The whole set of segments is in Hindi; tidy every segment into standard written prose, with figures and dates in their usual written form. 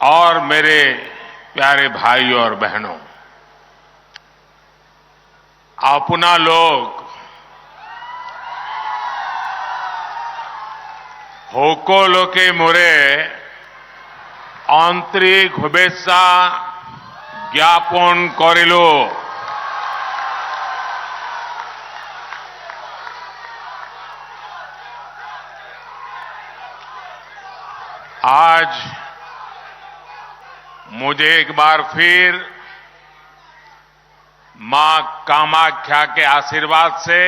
और मेरे प्यारे भाइयों और बहनों, আপোনালোক সকলোকে মোৰে আন্তৰিক শুভেচ্ছা জ্ঞাপন কৰিলো। आज मुझे एक बार फिर मां कामाख्या के आशीर्वाद से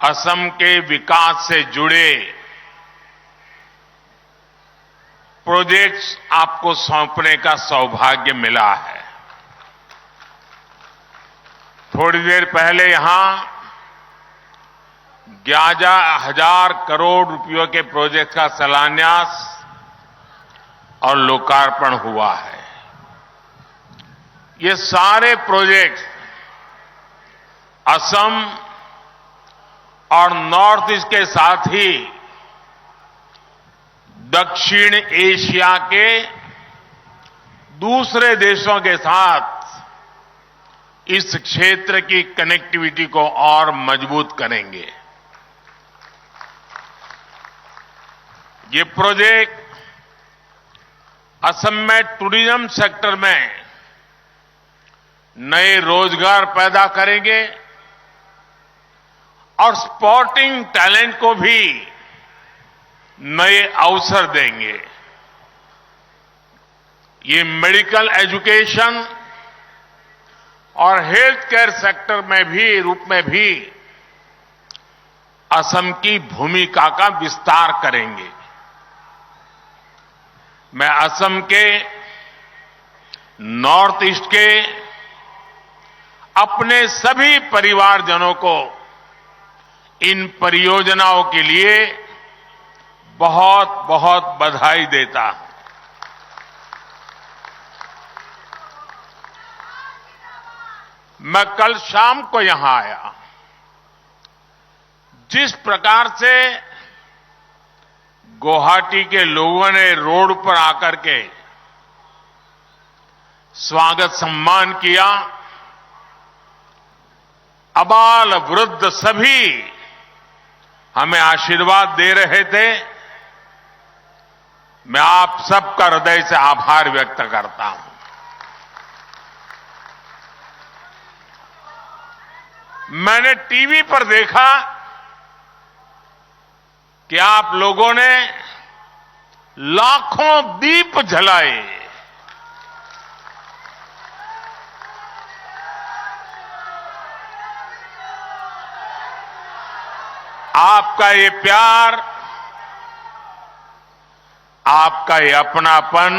असम के विकास से जुड़े प्रोजेक्ट्स आपको सौंपने का सौभाग्य मिला है। थोड़ी देर पहले यहां 11,000 करोड़ रुपयों के प्रोजेक्ट का शिलान्यास और लोकार्पण हुआ है। ये सारे प्रोजेक्ट असम और नॉर्थ ईस्ट के साथ ही दक्षिण एशिया के दूसरे देशों के साथ इस क्षेत्र की कनेक्टिविटी को और मजबूत करेंगे। ये प्रोजेक्ट असम में टूरिज्म सेक्टर में नए रोजगार पैदा करेंगे और स्पोर्टिंग टैलेंट को भी नए अवसर देंगे। ये मेडिकल एजुकेशन और हेल्थ केयर सेक्टर में भी असम की भूमिका का विस्तार करेंगे। मैं असम के नॉर्थ ईस्ट के अपने सभी परिवारजनों को इन परियोजनाओं के लिए बहुत बहुत बधाई देता हूं। मैं कल शाम को यहां आया। जिस प्रकार से गुवाहाटी के लोगों ने रोड पर आकर के स्वागत सम्मान किया, अबाल वृद्ध सभी हमें आशीर्वाद दे रहे थे, मैं आप सबका हृदय से आभार व्यक्त करता हूं। मैंने टीवी पर देखा कि आप लोगों ने लाखों दीप जलाए। आपका ये प्यार, आपका ये अपनापन,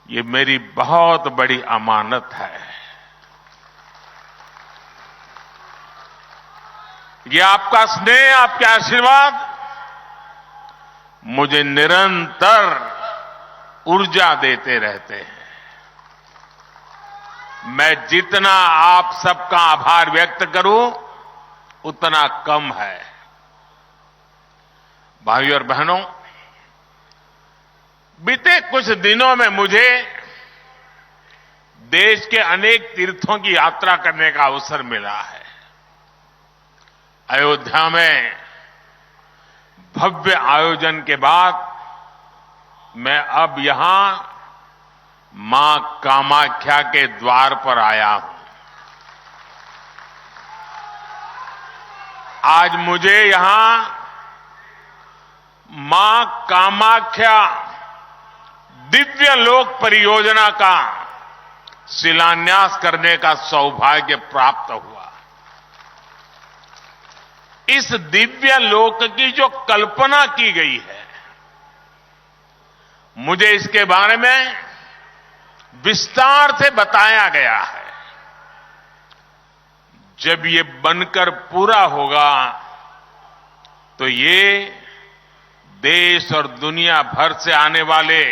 ये मेरी बहुत बड़ी अमानत है। ये आपका स्नेह, आपके आशीर्वाद मुझे निरंतर ऊर्जा देते रहते हैं। मैं जितना आप सबका आभार व्यक्त करूं उतना कम है। भाइयों और बहनों, बीते कुछ दिनों में मुझे देश के अनेक तीर्थों की यात्रा करने का अवसर मिला है। अयोध्या में भव्य आयोजन के बाद मैं अब यहां मां कामाख्या के द्वार पर आया हूं। आज मुझे यहां मां कामाख्या दिव्य लोक परियोजना का शिलान्यास करने का सौभाग्य प्राप्त हुआ। इस दिव्य लोक की जो कल्पना की गई है, मुझे इसके बारे में विस्तार से बताया गया है। जब ये बनकर पूरा होगा तो ये देश और दुनिया भर से आने वाले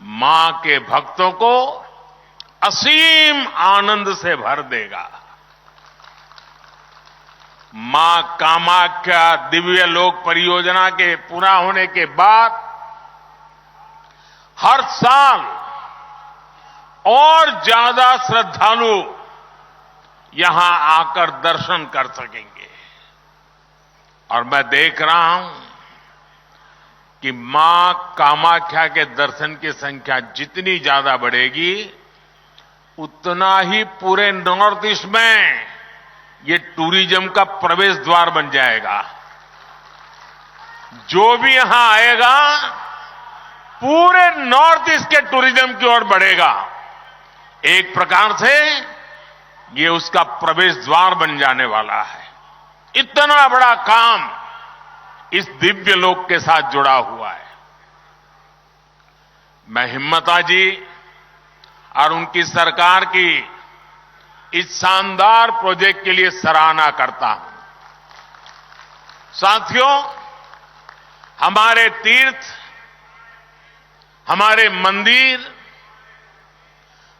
मां के भक्तों को असीम आनंद से भर देगा। मां कामाख्या दिव्य लोक परियोजना के पूरा होने के बाद हर साल और ज्यादा श्रद्धालु यहां आकर दर्शन कर सकेंगे। और मैं देख रहा हूं कि मां कामाख्या के दर्शन की संख्या जितनी ज्यादा बढ़ेगी, उतना ही पूरे नॉर्थ ईस्ट में ये टूरिज्म का प्रवेश द्वार बन जाएगा। जो भी यहां आएगा पूरे नॉर्थ ईस्ट के टूरिज्म की ओर बढ़ेगा। एक प्रकार से ये उसका प्रवेश द्वार बन जाने वाला है। इतना बड़ा काम इस दिव्य लोक के साथ जुड़ा हुआ है। मैं हिम्मता जी और उनकी सरकार की इस शानदार प्रोजेक्ट के लिए सराहना करता हूं। साथियों, हमारे तीर्थ, हमारे मंदिर,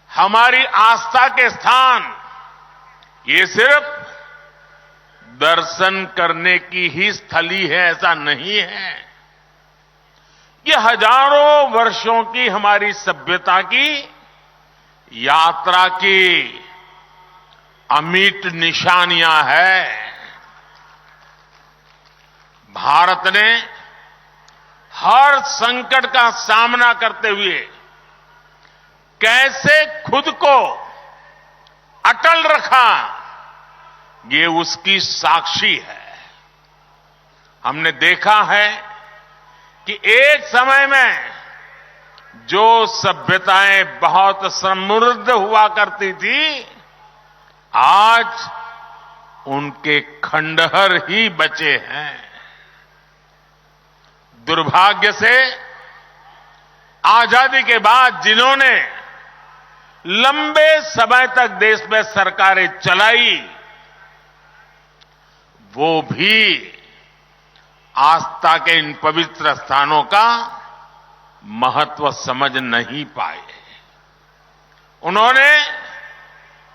हमारी आस्था के स्थान ये सिर्फ दर्शन करने की ही स्थली है ऐसा नहीं है। ये हजारों वर्षों की हमारी सभ्यता की यात्रा की अमिट निशानियां हैं। भारत ने हर संकट का सामना करते हुए कैसे खुद को अटल रखा, ये उसकी साक्षी है। हमने देखा है कि एक समय में जो सभ्यताएं बहुत समृद्ध हुआ करती थी, आज उनके खंडहर ही बचे हैं। दुर्भाग्य से आजादी के बाद जिन्होंने लंबे समय तक देश में सरकारें चलाई, वो भी आस्था के इन पवित्र स्थानों का महत्व समझ नहीं पाए। उन्होंने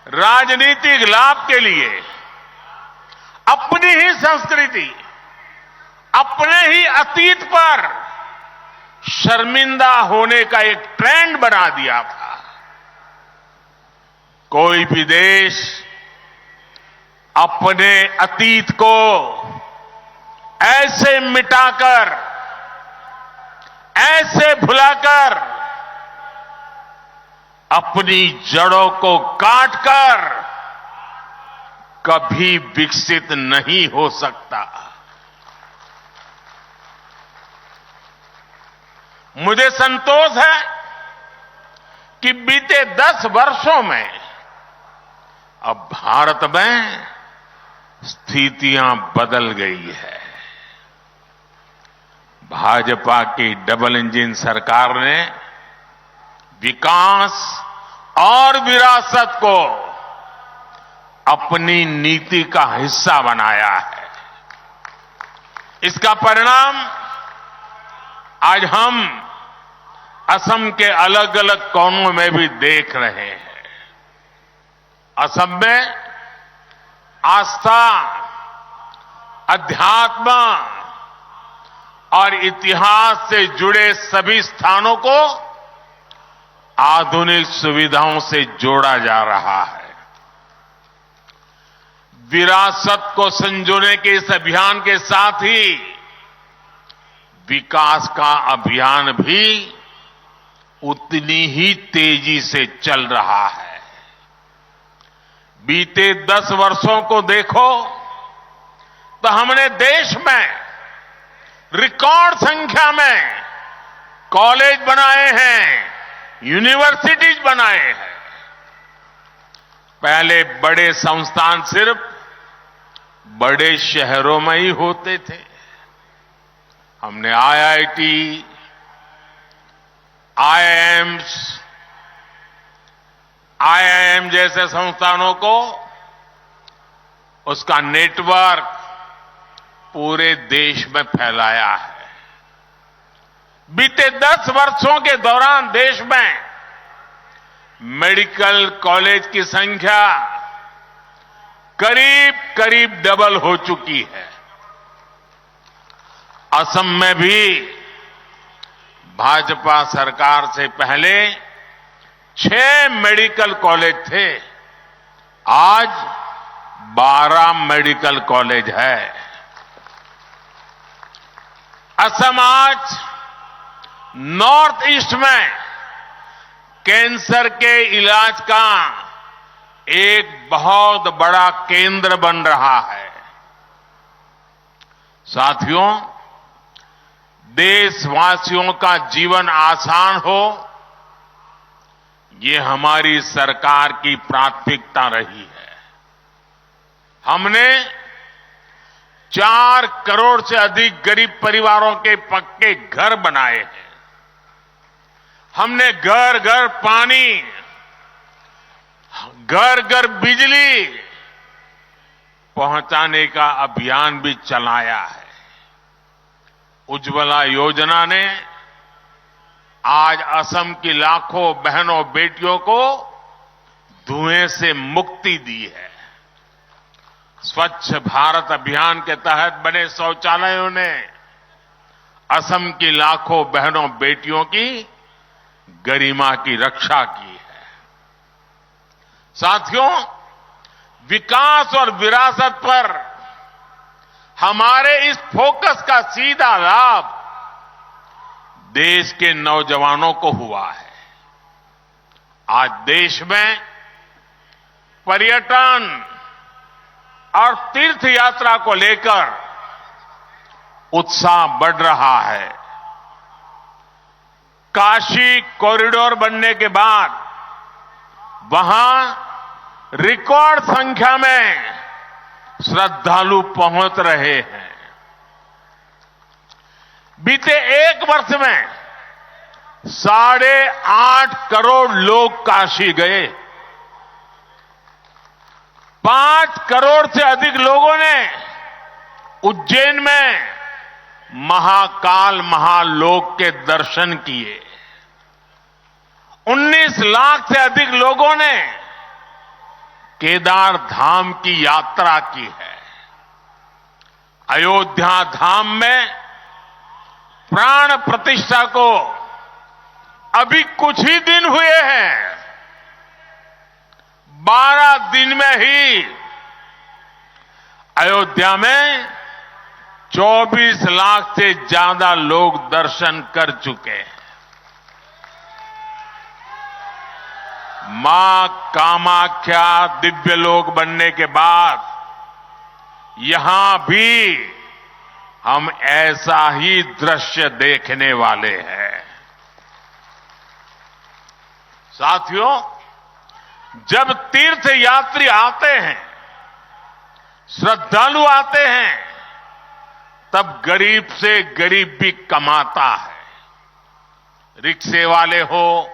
राजनीतिक लाभ के लिए अपनी ही संस्कृति, अपने ही अतीत पर शर्मिंदा होने का एक ट्रेंड बना दिया था। कोई भी देश अपने अतीत को ऐसे मिटाकर, ऐसे भुलाकर, अपनी जड़ों को काटकर कभी विकसित नहीं हो सकता। मुझे संतोष है कि बीते 10 वर्षों में अब भारत में स्थितियां बदल गई है। भाजपा की डबल इंजन सरकार ने विकास और विरासत को अपनी नीति का हिस्सा बनाया है। इसका परिणाम आज हम असम के अलग अलग कोनों में भी देख रहे हैं। असम में आस्था, अध्यात्म और इतिहास से जुड़े सभी स्थानों को आधुनिक सुविधाओं से जोड़ा जा रहा है। विरासत को संजोने के इस अभियान के साथ ही विकास का अभियान भी उतनी ही तेजी से चल रहा है। बीते 10 वर्षों को देखो तो हमने देश में रिकॉर्ड संख्या में कॉलेज बनाए हैं, यूनिवर्सिटीज बनाए हैं। पहले बड़े संस्थान सिर्फ बड़े शहरों में ही होते थे। हमने आईआईटी, आईआईएम जैसे संस्थानों को, उसका नेटवर्क पूरे देश में फैलाया है। बीते 10 वर्षों के दौरान देश में मेडिकल कॉलेज की संख्या करीब करीब डबल हो चुकी है। असम में भी भाजपा सरकार से पहले 6 मेडिकल कॉलेज थे, आज 12 मेडिकल कॉलेज है। असम आज नॉर्थ ईस्ट में कैंसर के इलाज का एक बहुत बड़ा केंद्र बन रहा है। साथियों, देशवासियों का जीवन आसान हो, ये हमारी सरकार की प्राथमिकता रही है। हमने 4 करोड़ से अधिक गरीब परिवारों के पक्के घर बनाए हैं। हमने घर घर पानी, घर घर बिजली पहुंचाने का अभियान भी चलाया है। उज्ज्वला योजना ने आज असम की लाखों बहनों बेटियों को धुएं से मुक्ति दी है। स्वच्छ भारत अभियान के तहत बने शौचालयों ने असम की लाखों बहनों बेटियों की गरिमा की रक्षा की है। साथियों, विकास और विरासत पर हमारे इस फोकस का सीधा लाभ देश के नौजवानों को हुआ है। आज देश में पर्यटन और तीर्थ यात्रा को लेकर उत्साह बढ़ रहा है। काशी कॉरिडोर बनने के बाद वहां रिकॉर्ड संख्या में श्रद्धालु पहुंच रहे हैं। बीते 1 वर्ष में 8.5 करोड़ लोग काशी गए। 5 करोड़ से अधिक लोगों ने उज्जैन में महाकाल महालोक के दर्शन किए। 19 लाख से अधिक लोगों ने केदार धाम की यात्रा की है। अयोध्या धाम में प्राण प्रतिष्ठा को अभी कुछ ही दिन हुए हैं। 12 दिन में ही अयोध्या में 24 लाख से ज्यादा लोग दर्शन कर चुके हैं। मां कामाख्या दिव्यलोक बनने के बाद यहां भी हम ऐसा ही दृश्य देखने वाले हैं। साथियों, जब तीर्थ यात्री आते हैं, श्रद्धालु आते हैं, तब गरीब से गरीब भी कमाता है। रिक्शे वाले हो,